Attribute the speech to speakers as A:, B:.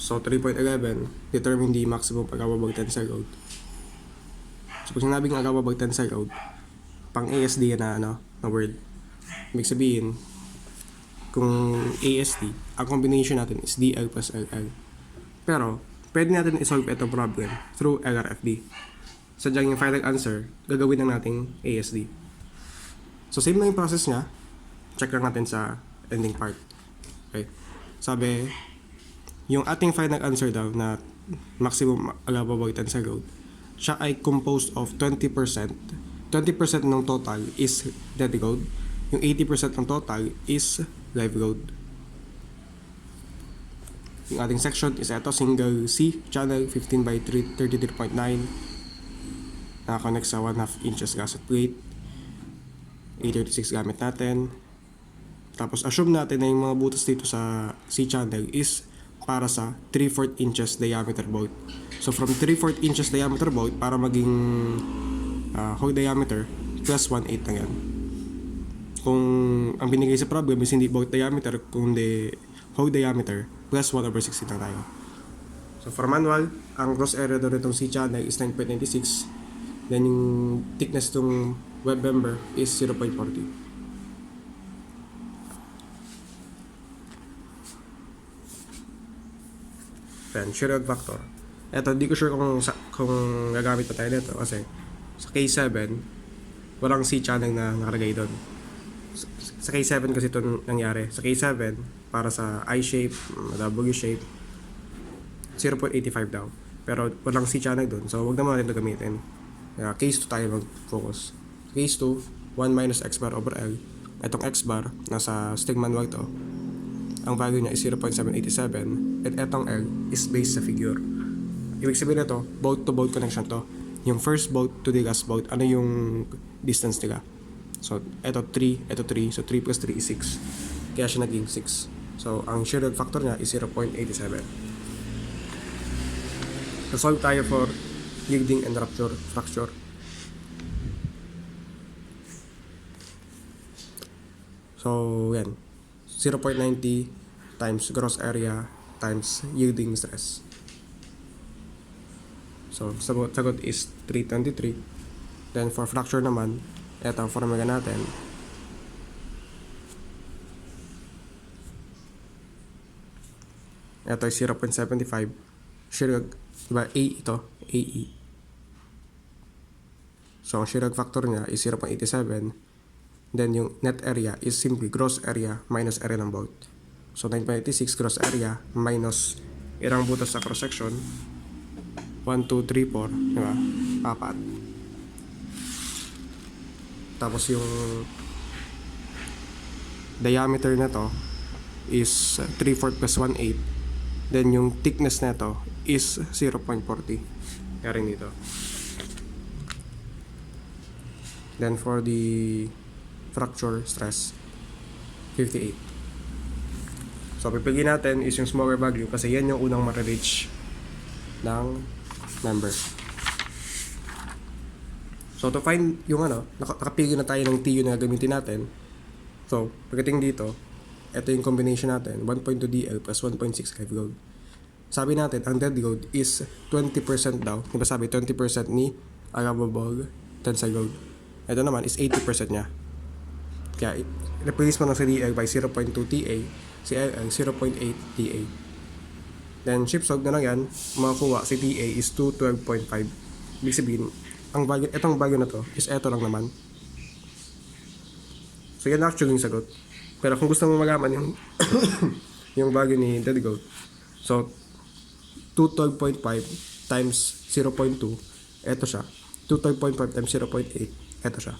A: So 3.11, determine the maximum allowable tensile load. So pag sinabing allowable tensile load, pang ASD na word. Ibig sabihin, kung ASD, ang combination natin is DL plus LL. Pero, pwede natin isolve itong problem through LRFD. Sadyang yung final answer, gagawin na nating ASD. So, same lang yung process niya. Check lang natin sa ending part. Okay. Sabi, yung ating final answer daw na maximum allowable tensile load, siya ay composed of 20%. 20% ng total is dead load. Yung 80% ng total is live load. Yung ating section is ito, single C channel 15 by 33.9, nakakonect sa 1/2 inches gasket plate, A36 gamit natin. Tapos assume natin na yung mga butas dito sa C channel is para sa 3/4 inches diameter bolt. So from 3/4 inches diameter bolt, para maging hole diameter plus 1/8 na yan. Kung ang binigay sa problem is hindi bolt diameter, kundi hole diameter plus 1/16 na tayo. So for manual, ang gross area doon itong C channel is 9.96. Then yung thickness ng web member is 0.40. Then shear load factor. Eto, di ko sure kung gagamit pa tayo nito kasi sa K7 walang C channel na nakalagay doon. Sa K7 kasi ito nangyari. Sa K7, para sa I-shape, W shape, 0.85 daw. Pero walang C channel doon, so wag naman natin ito gamitin. Case 2 tayo mag-focus. Case 2, 1 minus X bar over L. Itong X bar, nasa Stig manual to. Ang value niya is 0.787, at itong L is based sa figure. Ibig sabihin nito, bolt-to-bolt connection to. Yung first bolt to the last bolt, ano yung distance nila? So, ito 3, ito 3. So, 3 plus 3 is 6. Kaya siya naging 6. So, ang shear load factor niya is 0.87. So, solve tayo for yielding and fracture. So, yan. 0.90 times gross area times yielding stress. So, sagot is 323. Then, for fracture naman, ito ang formula natin. Ito ay 0.75. Shear, diba? A ito. AE. So, ang shear factor niya is 0.87. Then, yung net area is simply gross area minus area ng bolt. So, 9.86 gross area minus irang butas sa cross-section. 1, 2, 3, 4. Diba? 4. Tapos yung diameter na to is 3/4 plus 1/8. Then yung thickness na to is 0.40. Kaya rin dito. Then for the fracture stress, 58. So pipiliin natin is yung smaller value kasi yan yung unang ma-reach ng member. So to find yung nakapili na tayo ng TU na gagamitin natin. So, pagdating dito, ito yung combination natin, 1.2 DL plus 1.6 live load. Sabi natin, ang dead load is 20% daw. Diba sabi, 20% ni allowable tensile load. Ito naman is 80% niya. Kaya, replace mo lang sa DL by 0.2 TA, si LL 0.8 TA. Then, ship solve na lang yan, makakuha si TA is 212.5. Ibig sabihin, ang value, itong value na to is eto lang naman. So yan actually yung sagot. Pero kung gusto mo malaman yung yung value ni dead load, so 212.5 times 0.2, eto siya. 212.5 times 0.8, eto siya.